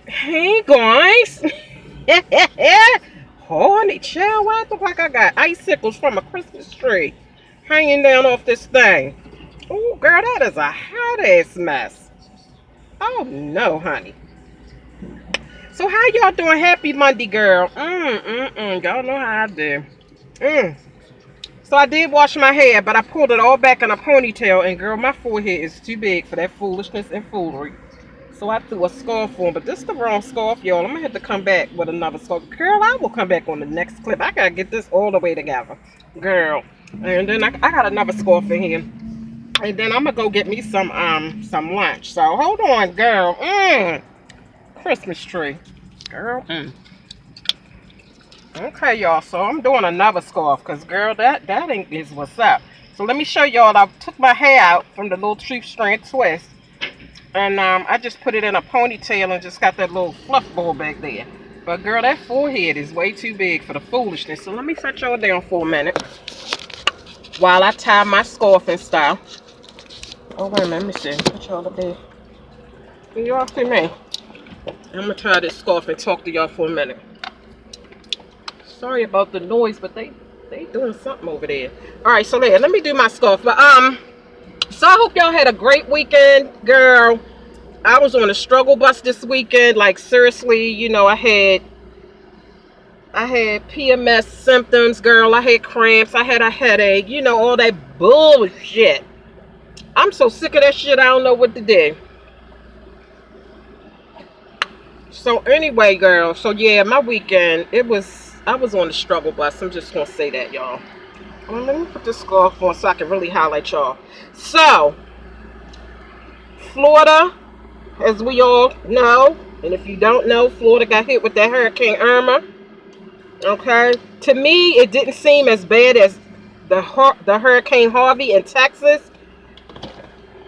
Hey guys. Holy chill, I look like I got icicles from a Christmas tree hanging down off this thing. Oh girl, that is a hot ass mess. Oh no, honey. So how y'all doing? Happy Monday, girl. Y'all know how I do. Mm. So I did wash my hair, but I pulled it all back in a ponytail, and girl, my forehead is too big for that foolishness and foolery. So I threw a scarf on, but this is the wrong scarf, y'all. I'm gonna have to come back with another scarf. Girl, I will come back on the next clip. I gotta get this all the way together. Girl. And then I got another scarf in here. And then I'm gonna go get me some lunch. So hold on, girl. Christmas tree. Girl. Okay, y'all. So I'm doing another scarf, cause girl, that ain't is what's up. So let me show y'all. I took my hair out from the little tree strand twist. And I just put it in a ponytail and just got that little fluff ball back there. But girl, that forehead is way too big for the foolishness. So let me set y'all down for a minute while I tie my scarf and style. Oh, wait a minute. Let me see. Put y'all up there. Can y'all see me? I'm going to tie this scarf and talk to y'all for a minute. Sorry about the noise, but they doing something over there. All right, so let me do my scarf. But so I hope y'all had a great weekend, girl. I was on a struggle bus this weekend. Like seriously, you know, I had PMS symptoms, girl. I had cramps. I had a headache. You know, all that bullshit. I'm so sick of that shit. I don't know what to do. So anyway, girl. So yeah, my weekend. I was on the struggle bus. I'm just gonna say that, y'all. Let me put this scarf on so I can really highlight y'all. So, Florida, as we all know, and if you don't know, Florida got hit with that Hurricane Irma. Okay, to me, it didn't seem as bad as the Hurricane Harvey in Texas.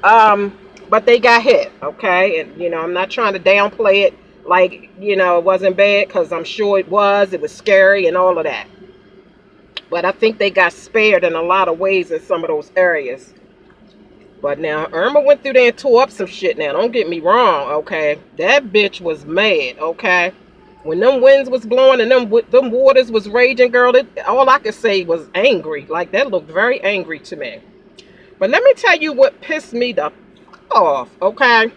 But they got hit. Okay, and you know, I'm not trying to downplay it like, you know, it wasn't bad, because I'm sure it was. It was scary and all of that. But I think they got spared in a lot of ways in some of those areas. But now, Irma went through there and tore up some shit now. Don't get me wrong, okay? That bitch was mad, okay? When them winds was blowing and them waters was raging, girl, all I could say was angry. Like, that looked very angry to me. But let me tell you what pissed me the off, okay?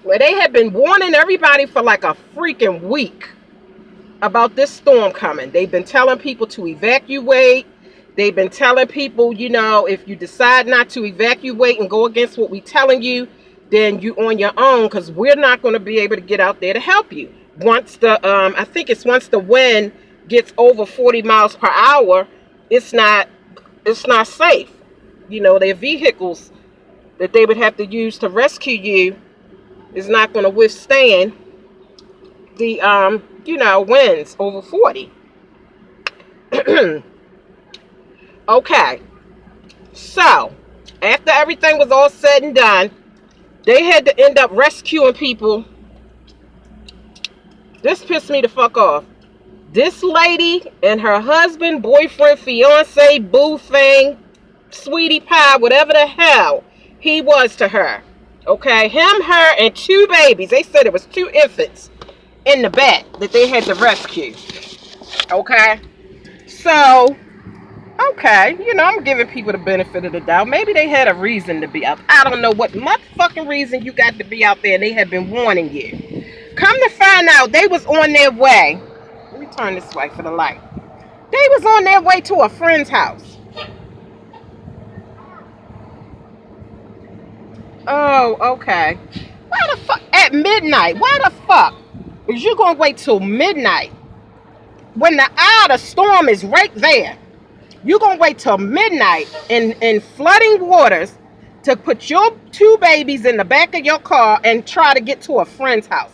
Well, they had been warning everybody for like a freaking week about this storm coming. They've been telling people to evacuate. They've been telling people, you know, if you decide not to evacuate and go against what we're telling you, then you on your own, because we're not going to be able to get out there to help you. Once the I think it's once the wind gets over 40 miles per hour, it's not safe. You know, their vehicles that they would have to use to rescue you is not going to withstand the you know, winds over 40. Okay, so after everything was all said and done, they had to end up rescuing people. This pissed me the fuck off. This lady and her husband, boyfriend, fiance, boo thing, sweetie pie, whatever the hell he was to her. Okay, him, her, and two babies. They said it was two infants in the back that they had to rescue. Okay, so okay, you know, I'm giving people the benefit of the doubt. Maybe they had a reason to be out. I don't know what motherfucking reason you got to be out there, and they have been warning you. Come to find out, they was on their way. Let me turn this way for the light. They was on their way to a friend's house. Oh, okay. Why the fuck? At midnight. Why the fuck is you gonna wait till midnight when the eye of the storm is right there? You gonna wait till midnight in flooding waters to put your two babies in the back of your car and try to get to a friend's house?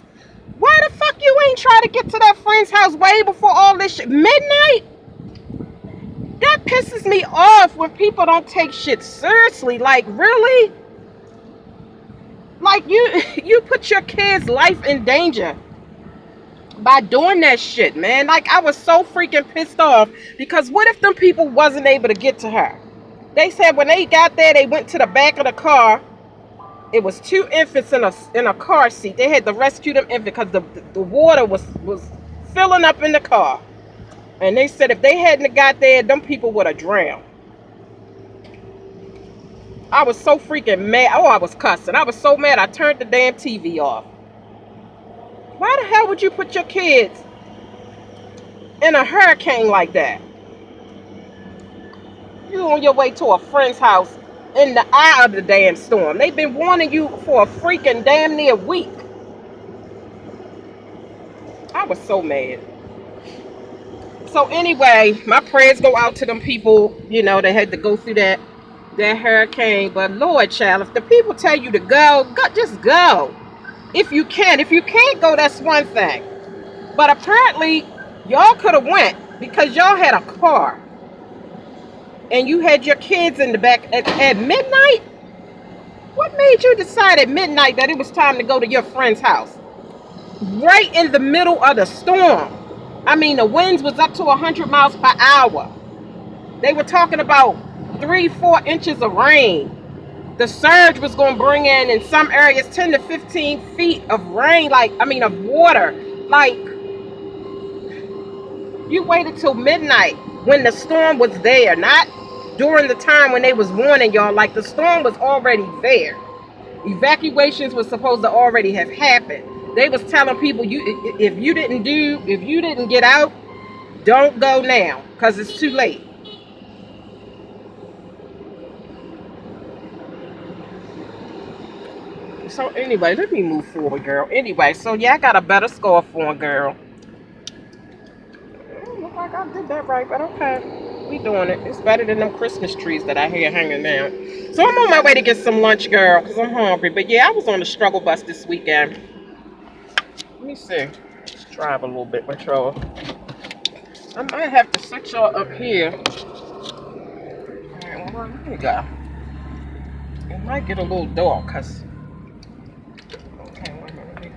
Why the fuck you ain't try to get to that friend's house way before all this shit? Midnight? That pisses me off when people don't take shit seriously. Like, really? Like, you put your kid's life in danger by doing that shit, man. Like, I was so freaking pissed off, because what if them people wasn't able to get to her? They said when they got there, they went to the back of the car It was two infants in a car seat. They had to rescue them infants because the water was filling up in the car. And they said if they hadn't got there, them people would have drowned. I was so freaking mad. Oh, I was cussing. I was so mad I turned the damn TV off. Why the hell would you put your kids in a hurricane like that? You on your way to a friend's house in the eye of the damn storm. They've been warning you for a freaking damn near week. I was so mad. So anyway, my prayers go out to them people, you know, that had to go through that hurricane. But Lord, child, if the people tell you to go, just go. If you can. If you can't go, that's one thing. But apparently, y'all could have went because y'all had a car. And you had your kids in the back at midnight? What made you decide at midnight that it was time to go to your friend's house? Right in the middle of the storm. I mean, the winds was up to 100 miles per hour. They were talking about 3-4 inches of rain. The surge was going to bring in some areas 10 to 15 feet of rain, of water. Like, you waited till midnight when the storm was there, not during the time when they was warning y'all. Like, the storm was already there. Evacuations was supposed to already have happened. They was telling people, if you didn't get out, don't go now because it's too late. So anyway, let me move forward, girl. Anyway, so yeah, I got a better scarf on, girl. It don't look like I did that right, but okay. We doing it. It's better than them Christmas trees that I hear hanging down. So I'm on my way to get some lunch, girl, because I'm hungry. But yeah, I was on the struggle bus this weekend. Let me see. Let's drive a little bit with y'all. I might have to set y'all up here. Alright, well, there you go. It might get a little dark, because... Okay, wait a minute.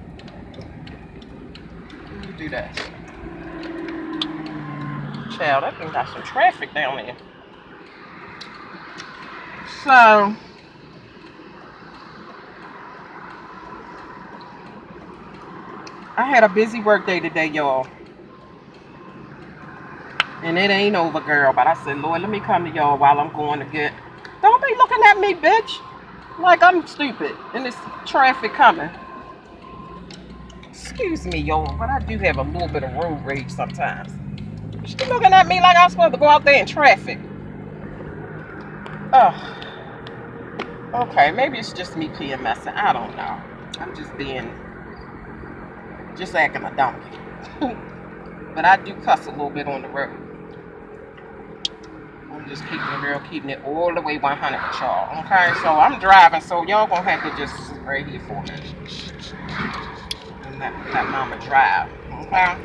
Let me do that. Child, that thing got some traffic down there. So... I had a busy work day today, y'all. And it ain't over, girl. But I said, Lord, let me come to y'all while I'm going to get... Don't be looking at me, bitch. Like I'm stupid. And this traffic coming. Excuse me, y'all. But I do have a little bit of road rage sometimes. She looking at me like I'm supposed to go out there in traffic. Oh. Okay, maybe it's just me PMSing. I don't know. I'm just acting a donkey. But I do cuss a little bit on the road. I'm just keeping it real, keeping it all the way 100 with y'all. Okay, so I'm driving, so y'all gonna have to just sit right here for a minute. And let mama drive. Okay?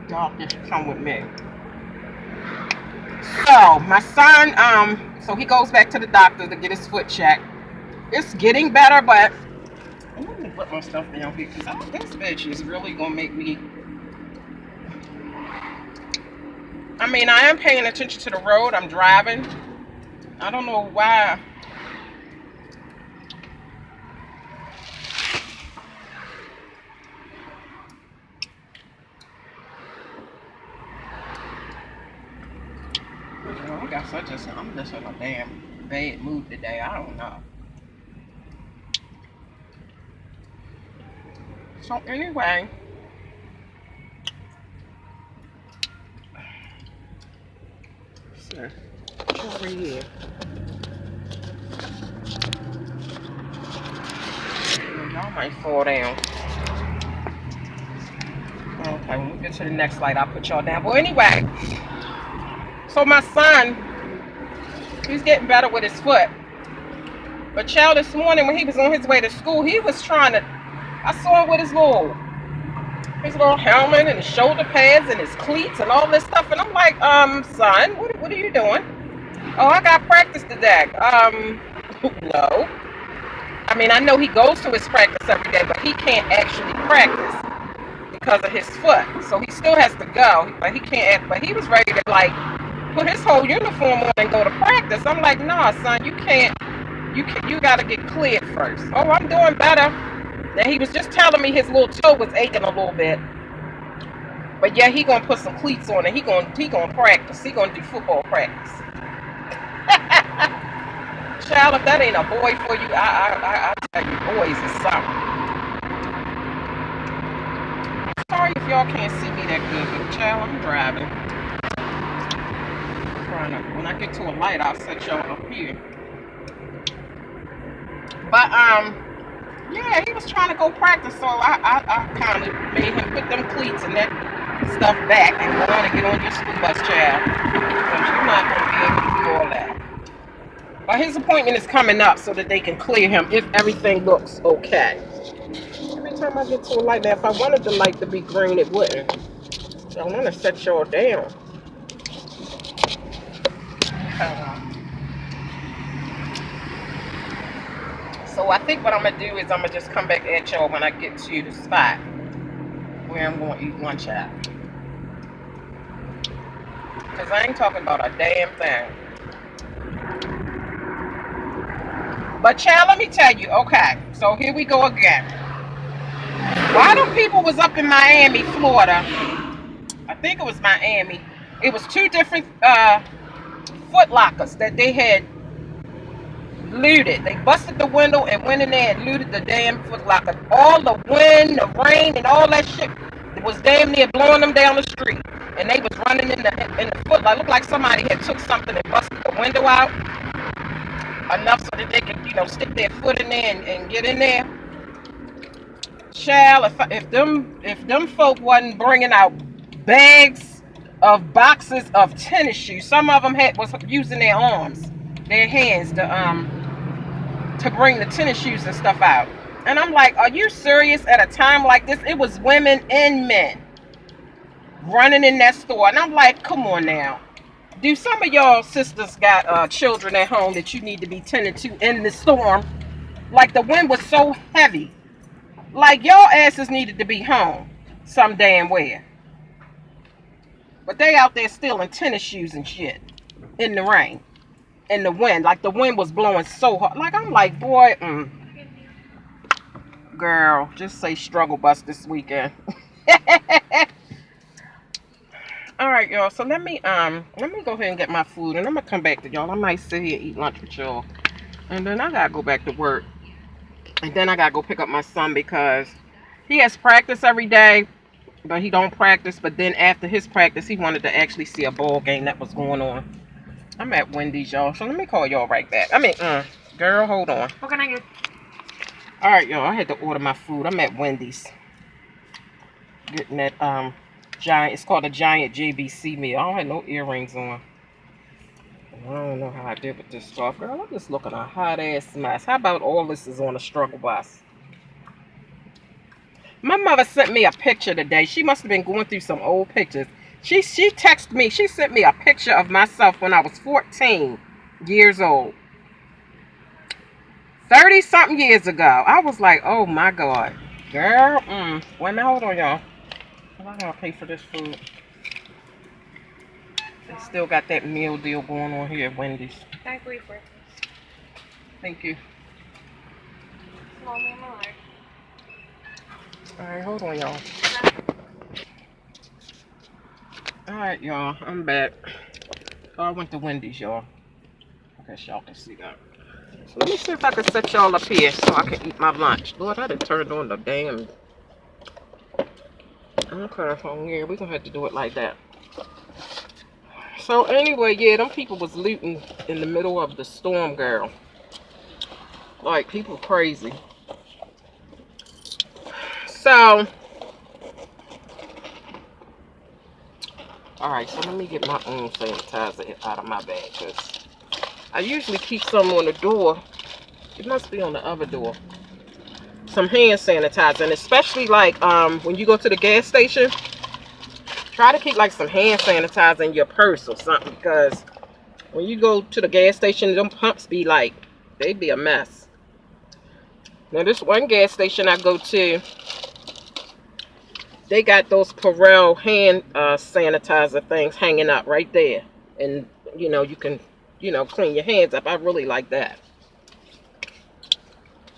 Y'all just come with me. So, my son, so he goes back to the doctor to get his foot checked. It's getting better, but let me put my stuff down here because this bitch is really gonna make me. I mean, I am paying attention to the road. I'm driving. I don't know why. I guess I'm just in a damn bad mood today. I don't know. So anyway, over here. Y'all might fall down. Okay, when we get to the next light, I'll put y'all down. But anyway, so my son, he's getting better with his foot. But child, this morning when he was on his way to school, he was trying to, I saw him with his little helmet and his shoulder pads and his cleats and all this stuff. And I'm like, son, what are you doing? Oh, I got practice today. No. I mean, I know he goes to his practice every day, but he can't actually practice because of his foot. So he still has to go, but he can't. But he was ready to like put his whole uniform on and go to practice. I'm like, nah, son, you You got to get cleared first. Oh, I'm doing better. Now he was just telling me his little toe was aching a little bit. But yeah, he gonna put some cleats on it. He gonna practice. He gonna do football practice. Child, if that ain't a boy for you, I tell you, boys is something. Sorry if y'all can't see me that good, but child, I'm driving. When I get to a light, I'll set y'all up here. But yeah, he was trying to go practice, so I kind of made him put them cleats and that stuff back and go on and get on your school bus, child. Because you're not gonna be able to do all that. But his appointment is coming up so that they can clear him if everything looks okay. Every time I get to a light, now if I wanted the light to be green, it wouldn't. So I want to set y'all down. So I think what I'm going to do is I'm going to just come back at y'all when I get to the spot where I'm going to eat lunch at. Because I ain't talking about a damn thing. But child, let me tell you, okay, so here we go again. Why them people was up in Miami, Florida? I think it was Miami. It was two different Foot Lockers that they had looted. They busted the window and went in there and looted the damn Foot Locker. All the wind, the rain, and all that shit was damn near blowing them down the street. And they was running in the Foot Locker. Looked like somebody had took something and busted the window out enough so that they could, stick their foot in there and get in there. Child, if them folk wasn't bringing out bags of boxes of tennis shoes, some of them was using their arms, their hands to bring the tennis shoes and stuff out. And I'm like, are you serious? At a time like this, it was women and men running in that store, and I'm like, come on now. Do some of y'all sisters got children at home that you need to be tending to in the storm? Like the wind was so heavy. Like y'all asses needed to be home some damn where. But they out there still in tennis shoes and shit. In the rain. In the wind. Like the wind was blowing so hard. Like I'm like, boy, girl, just say struggle bus this weekend. Alright, y'all. So let me go ahead and get my food, and I'm gonna come back to y'all. I might sit here and eat lunch with y'all. And then I gotta go back to work. And then I gotta go pick up my son because he has practice every day, but he don't practice. But then after his practice, he wanted to actually see a ball game that was going on. I'm at Wendy's, y'all. So let me call y'all right back. Girl, hold on. What can I get? Alright, y'all. I had to order my food. I'm at Wendy's. Getting that giant, it's called a giant JBC meal. I don't have no earrings on. I don't know how I did with this stuff. Girl, I'm just looking a hot ass mess. How about all this is on a struggle bus? My mother sent me a picture today. She must have been going through some old pictures. She texted me. She sent me a picture of myself when I was 14 years old. 30-something years ago. I was like, oh my God. Girl, wait a minute, hold on, y'all. I gotta pay for this food. They still got that meal deal going on here at Wendy's. Thank you for Thank you. Alright, hold on, y'all. Alright, y'all. I'm back. Oh, I went to Wendy's, y'all. I guess y'all can see that. So let me see if I can set y'all up here so I can eat my lunch. Lord, I done turned on the damn. Okay, so yeah, we're gonna have to do it like that. So anyway, yeah, them people was looting in the middle of the storm, girl. Like, people crazy. So, alright, so let me get my own sanitizer out of my bag, because I usually keep some on the door. It must be on the other door. Some hand sanitizer, and especially like when you go to the gas station, try to keep like some hand sanitizer in your purse or something, because when you go to the gas station, them pumps be like, they be a mess. Now this one gas station I go to, they got those PPL hand sanitizer things hanging up right there, and you can clean your hands up. I really like that.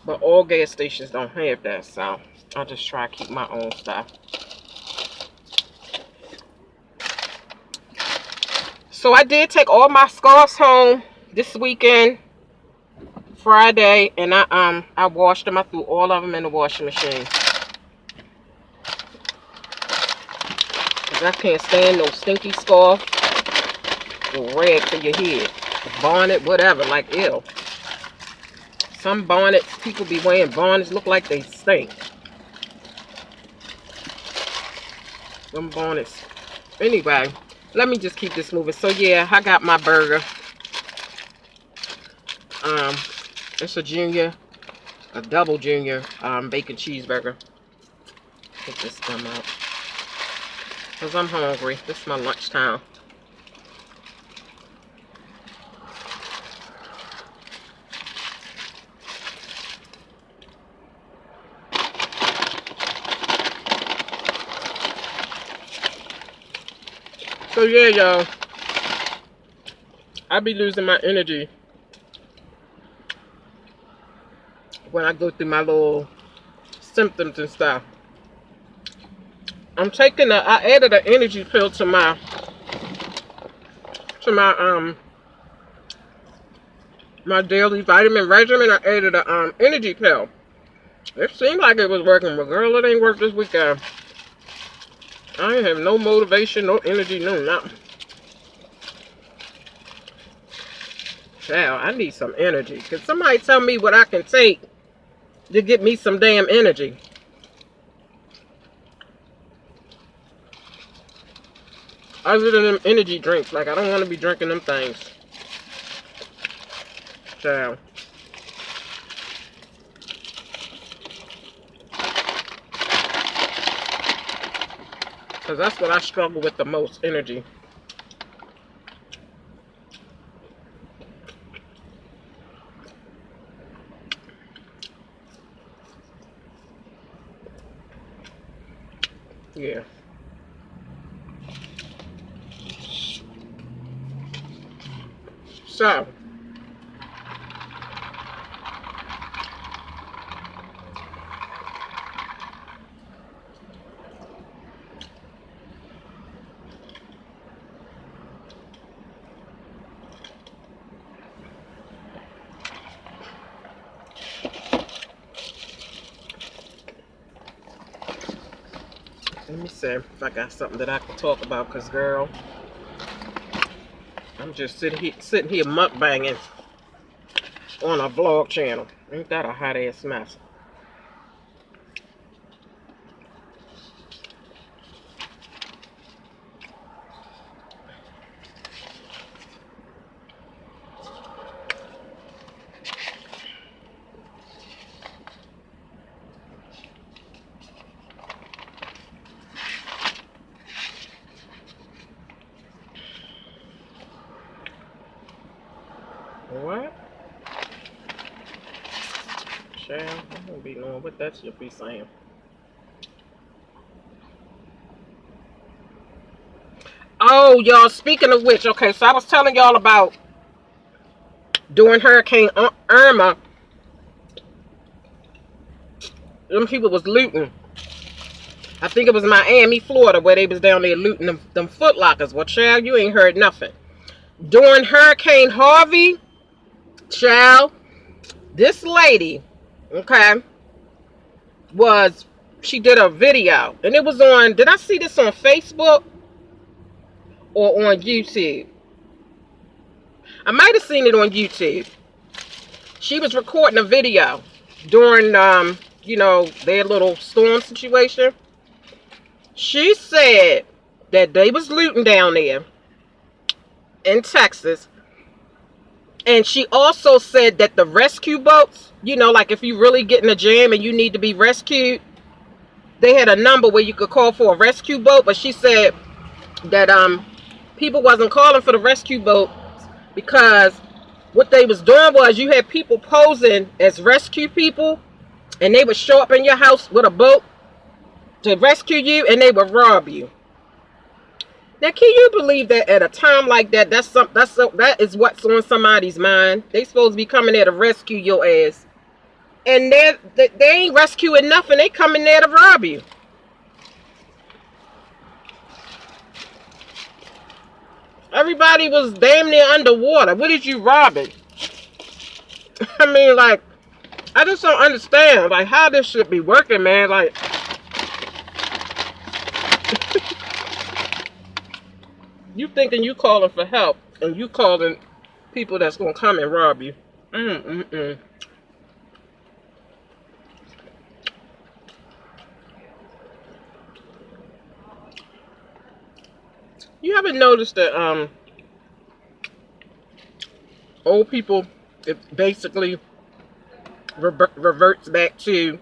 But all gas stations don't have that, so I'll just try to keep my own stuff. So I did take all my scarves home this weekend, Friday, and I washed them. I threw all of them in the washing machine. Cause I can't stand no stinky scarf or rag for your head, bonnet, whatever. Like, ew. Some bonnets, people be wearing bonnets, look like they stink. Them bonnets. Anyway, let me just keep this moving. So yeah, I got my burger. It's a double junior bacon cheeseburger. Take this gum out. Cause I'm hungry. This is my lunchtime. So yeah, y'all, I be losing my energy when I go through my little symptoms and stuff. I'm taking I added an energy pill to my my daily vitamin regimen. I added a energy pill. It seemed like it was working, but girl, it ain't worked this weekend. I ain't have no motivation, no energy, no nothing. Child, I need some energy. Can somebody tell me what I can take to get me some damn energy? Other than them energy drinks. Like, I don't want to be drinking them things. Child. Because that's what I struggle with the most, energy. Yeah. So. Let me see if I got something that I can talk about, because girl, I'm just sitting here mukbanging on a vlog channel. Ain't that a hot ass mess? What? Child, I don't be knowing what that should be saying. Oh, y'all, speaking of which, okay, so I was telling y'all about during Hurricane Irma, them people was looting. I think it was Miami, Florida, where they was down there looting them Foot Lockers. Well, child, you ain't heard nothing. During Hurricane Harvey, child, this lady, okay, she did a video, and it was on, did I see this on Facebook or on YouTube? I might have seen it on YouTube. She was recording a video during, you know, their little storm situation. She said that they was looting down there in Texas. And she also said that the rescue boats, you know, like if you really get in a jam and you need to be rescued, they had a number where you could call for a rescue boat. But she said that people wasn't calling for the rescue boat because what they was doing was you had people posing as rescue people, and they would show up in your house with a boat to rescue you, and they would rob you. Now, can you believe that at a time like that, that is what's on somebody's mind? They supposed to be coming there to rescue your ass, and they ain't rescuing nothing. They coming there to rob you. Everybody was damn near underwater. What did you robbing? I mean, like, I just don't understand, like, how this should be working, man. Like, you thinking you calling for help, and you calling people that's gonna come and rob you. Mm-mm-mm. You haven't noticed that old people, it basically reverts back to